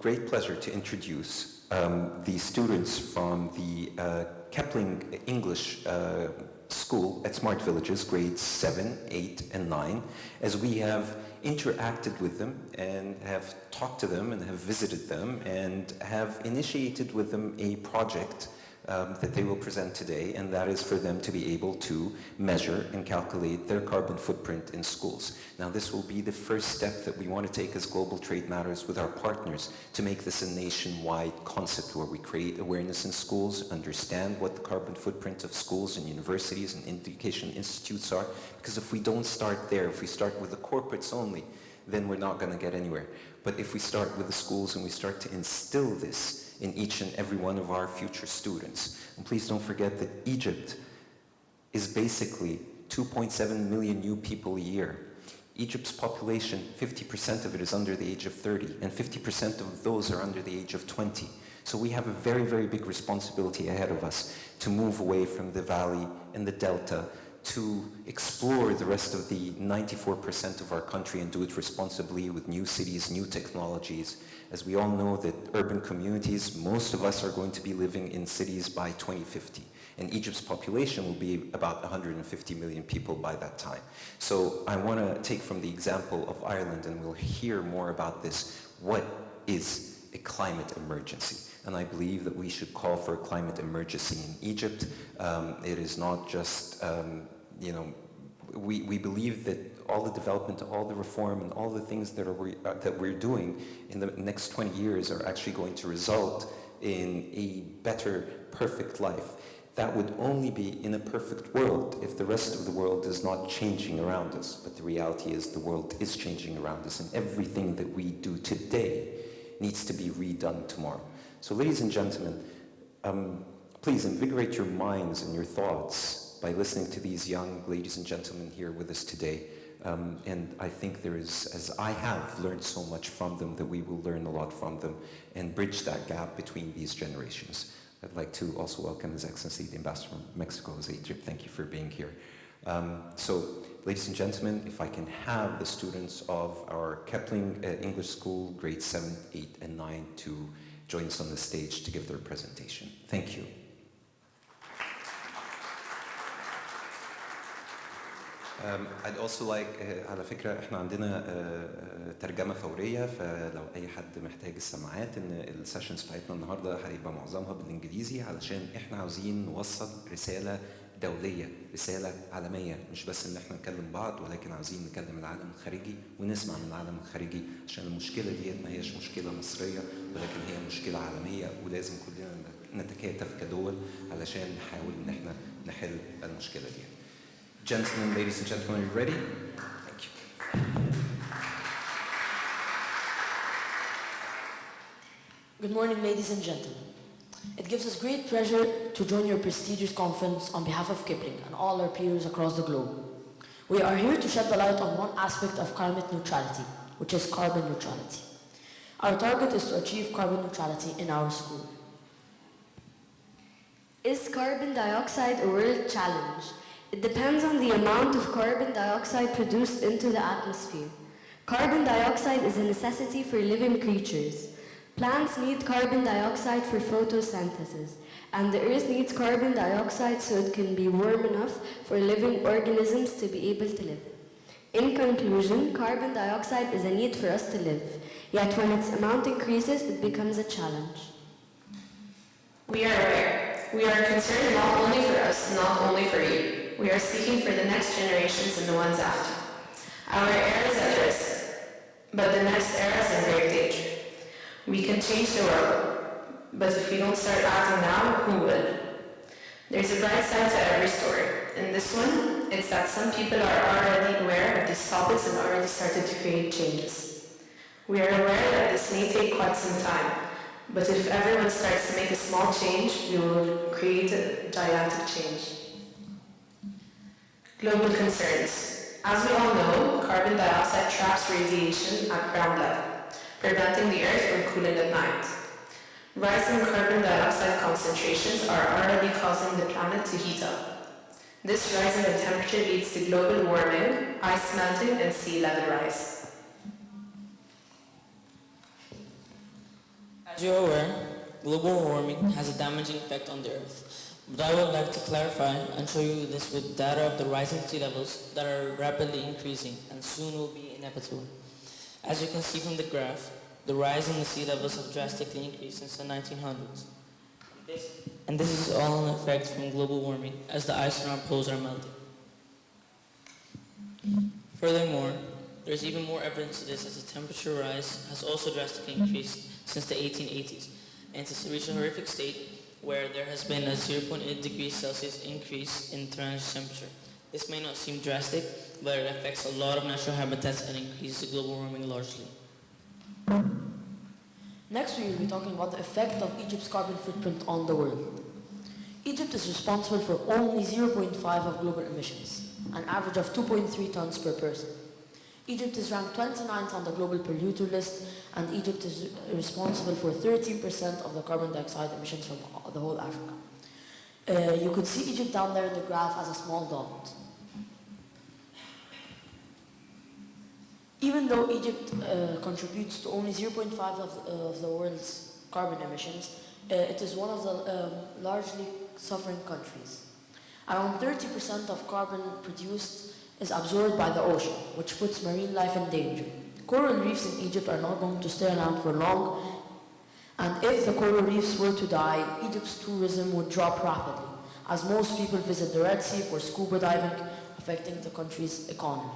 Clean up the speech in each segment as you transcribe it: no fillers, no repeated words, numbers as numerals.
great pleasure to introduce the students from the Kipling English School at Smart Villages, grades 7, 8, and 9, as we have interacted with them and have talked to them and have visited them and have initiated with them a project that they will present today, and that is for them to be able to measure and calculate their carbon footprint in schools. Now, this will be the first step that we want to take as Global Trade Matters with our partners to make this a nationwide concept where we create awareness in schools, understand what the carbon footprint of schools and universities and education institutes are, because if we don't start there, if we start with the corporates only, then we're not going to get anywhere. But if we start with the schools and we start to instill this in each and every one of our future students. And please don't forget that Egypt is basically 2.7 million new people a year. Egypt's population, 50% of it is under the age of 30, and 50% of those are under the age of 20. So we have a very, very big responsibility ahead of us to move away from the valley and the delta, to explore the rest of the 94% of our country and do it responsibly with new cities, new technologies. As we all know that urban communities, most of us are going to be living in cities by 2050. And Egypt's population will be about 150 million people by that time. So I want to take from the example of Ireland, and we'll hear more about this. What is a climate emergency? And I believe that we should call for a climate emergency in Egypt. It is not just, we believe that all the development, all the reform, and all the things that we're doing in the next 20 years are actually going to result in a better, perfect life. That would only be in a perfect world if the rest of the world is not changing around us. But the reality is the world is changing around us, and everything that we do today needs to be redone tomorrow. So ladies and gentlemen, please invigorate your minds and your thoughts by listening to these young ladies and gentlemen here with us today. And I think there is, as I have learned so much from them, that we will learn a lot from them and bridge that gap between these generations. I'd like to also welcome His Excellency, the Ambassador from Mexico, Egypt. Thank you for being here. So, ladies and gentlemen, if I can have the students of our Kipling English School, grades 7, 8, and 9 to join us on the stage to give their presentation. Thank you. I'd also like, على فكرة احنا عندنا ترجمة فورية، فلو أي حد محتاج السماعات، إن السيشنز بتاعتنا النهاردة هيبقى معظمها بالإنجليزي علشان احنا عاوزين نوصل رسالة دولية، رسالة عالمية، مش بس إن احنا نكلم بعض، ولكن عاوزين نكلم العالم الخارجي ونسمع من العالم الخارجي، عشان المشكلة دي ما هيش مشكلة مصرية، ولكن هي مشكلة عالمية، ولازم كلنا نتكاتف كدول علشان نحاول إن احنا نحل المشكلة دي. Gentlemen, ladies and gentlemen, are you ready? Thank you. Good morning, ladies and gentlemen. It gives us great pleasure to join your prestigious conference on behalf of Kipling and all our peers across the globe. We are here to shed the light on one aspect of climate neutrality, which is carbon neutrality. Our target is to achieve carbon neutrality in our school. Is carbon dioxide a world challenge? It depends on the amount of carbon dioxide produced into the atmosphere. Carbon dioxide is a necessity for living creatures. Plants need carbon dioxide for photosynthesis, and the earth needs carbon dioxide so it can be warm enough for living organisms to be able to live. In conclusion, carbon dioxide is a need for us to live, yet when its amount increases, it becomes a challenge. We are aware. We are concerned not only for us, not only for you. We are speaking for the next generations and the ones after. Our era is at risk, but the next era is in grave danger. We can change the world, but if we don't start acting now, who will? There's a bright side to every story. In this one, it's that some people are already aware of these topics and already started to create changes. We are aware that this may take quite some time, but if everyone starts to make a small change, we will create a gigantic change. Global concerns. As we all know, carbon dioxide traps radiation at ground level, preventing the Earth from cooling at night. Rising carbon dioxide concentrations are already causing the planet to heat up. This rise in the temperature leads to global warming, ice melting, and sea level rise. As you're aware, global warming has a damaging effect on the Earth. But I would like to clarify and show you this with data of the rising sea levels that are rapidly increasing and soon will be inevitable. As you can see from the graph, the rise in the sea levels have drastically increased since the 1900s. And this is all an effect from global warming as the ice on our poles are melting. Furthermore, there is even more evidence to this as the temperature rise has also drastically increased since the 1880s, and it's reached a horrific state where there has been a 0.8 degrees Celsius increase in Toronto's temperature. This may not seem drastic, but it affects a lot of natural habitats and increases global warming largely. Next, we will be talking about the effect of Egypt's carbon footprint on the world. Egypt is responsible for only 0.5 of global emissions, an average of 2.3 tons per person. Egypt is ranked 29th on the global polluter list, and Egypt is responsible for 13% of the carbon dioxide emissions from the whole Africa. You could see Egypt down there in the graph as a small dot. Even though Egypt contributes to only 0.5 of the world's carbon emissions, it is one of the largely suffering countries. Around 30% of carbon produced is absorbed by the ocean, which puts marine life in danger. Coral reefs in Egypt are not going to stay around for long, and if the coral reefs were to die, Egypt's tourism would drop rapidly, as most people visit the Red Sea for scuba diving, affecting the country's economy.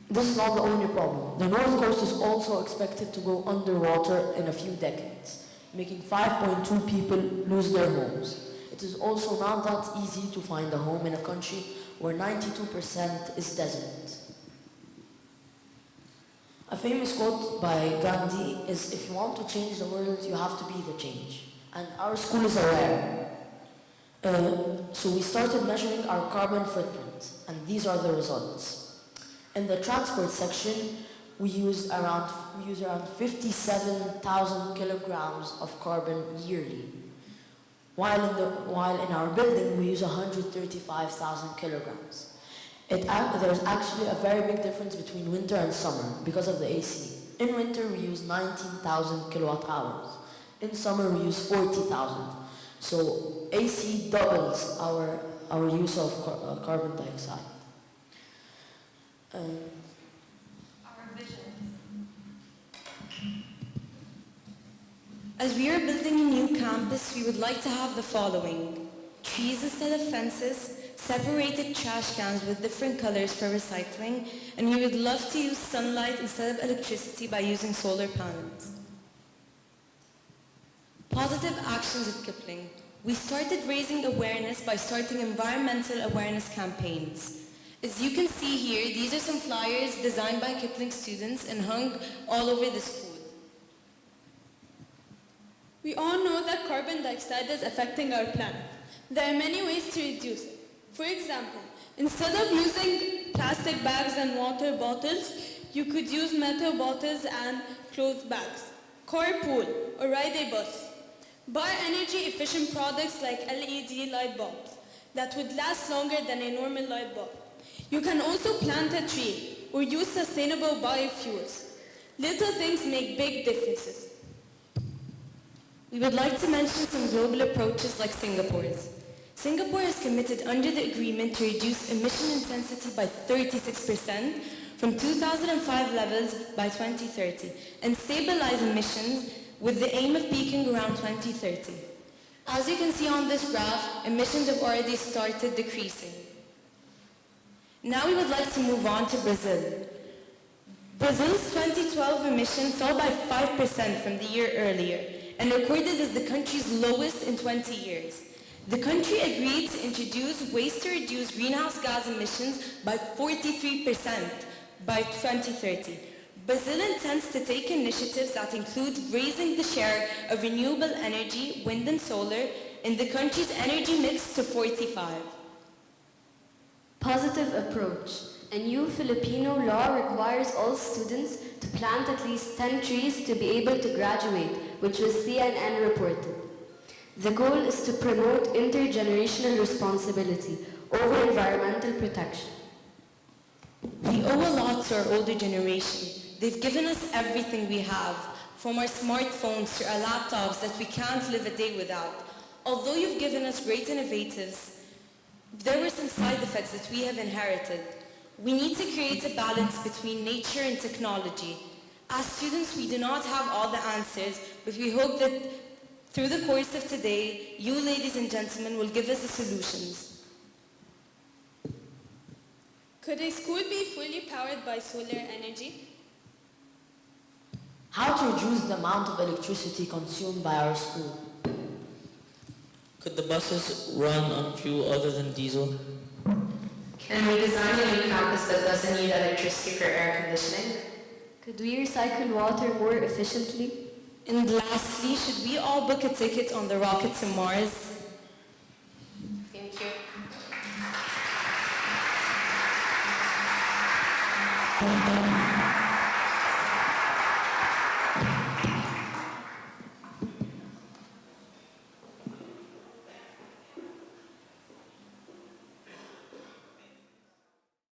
This is not the only problem. The North Coast is also expected to go underwater in a few decades, making 5.2 people lose their homes. It is also not that easy to find a home in a country where 92% is desert. A famous quote by Gandhi is, "If you want to change the world, you have to be the change." And our school is aware. So we started measuring our carbon footprint, and these are the results. In the transport section, we use around 57,000 kilograms of carbon yearly, while in our building we use 135,000 kilograms. There's actually a very big difference between winter and summer because of the AC. In winter we use 19,000 kilowatt hours. In summer we use 40,000. So AC doubles our use of carbon dioxide. Our visions. As we are building a new campus, we would like to have the following: trees instead of fences, separated trash cans with different colors for recycling, and we would love to use sunlight instead of electricity by using solar panels. Positive actions at Kipling. We started raising awareness by starting environmental awareness campaigns. As you can see here, these are some flyers designed by Kipling students and hung all over the school. We all know that carbon dioxide is affecting our planet. There are many ways to reduce it. For example, instead of using plastic bags and water bottles, you could use metal bottles and cloth bags. Carpool or ride a bus. Buy energy-efficient products like LED light bulbs that would last longer than a normal light bulb. You can also plant a tree or use sustainable biofuels. Little things make big differences. We would like to mention some global approaches like Singapore's. Singapore is committed under the agreement to reduce emission intensity by 36% from 2005 levels by 2030 and stabilize emissions with the aim of peaking around 2030. As you can see on this graph, emissions have already started decreasing. Now we would like to move on to Brazil. Brazil's 2012 emission fell by 5% from the year earlier and recorded as the country's lowest in 20 years. The country agreed to introduce ways to reduce greenhouse gas emissions by 43% by 2030. Brazil intends to take initiatives that include raising the share of renewable energy, wind and solar, in the country's energy mix to 45. Positive approach. A new Filipino law requires all students to plant at least 10 trees to be able to graduate, which was CNN reported. The goal is to promote intergenerational responsibility over environmental protection. We owe a lot to our older generation. They've given us everything we have, from our smartphones to our laptops that we can't live a day without. Although you've given us great innovatives, there were some side effects that we have inherited. We need to create a balance between nature and technology. As students, we do not have all the answers, but we hope that through the course of today, you, ladies and gentlemen, will give us the solutions. Could a school be fully powered by solar energy? How to reduce the amount of electricity consumed by our school? Could the buses run on fuel other than diesel? Can we design a new campus that doesn't need electricity for air conditioning? Could we recycle water more efficiently? And lastly, should we all book a ticket on the rocket to Mars? Thank you.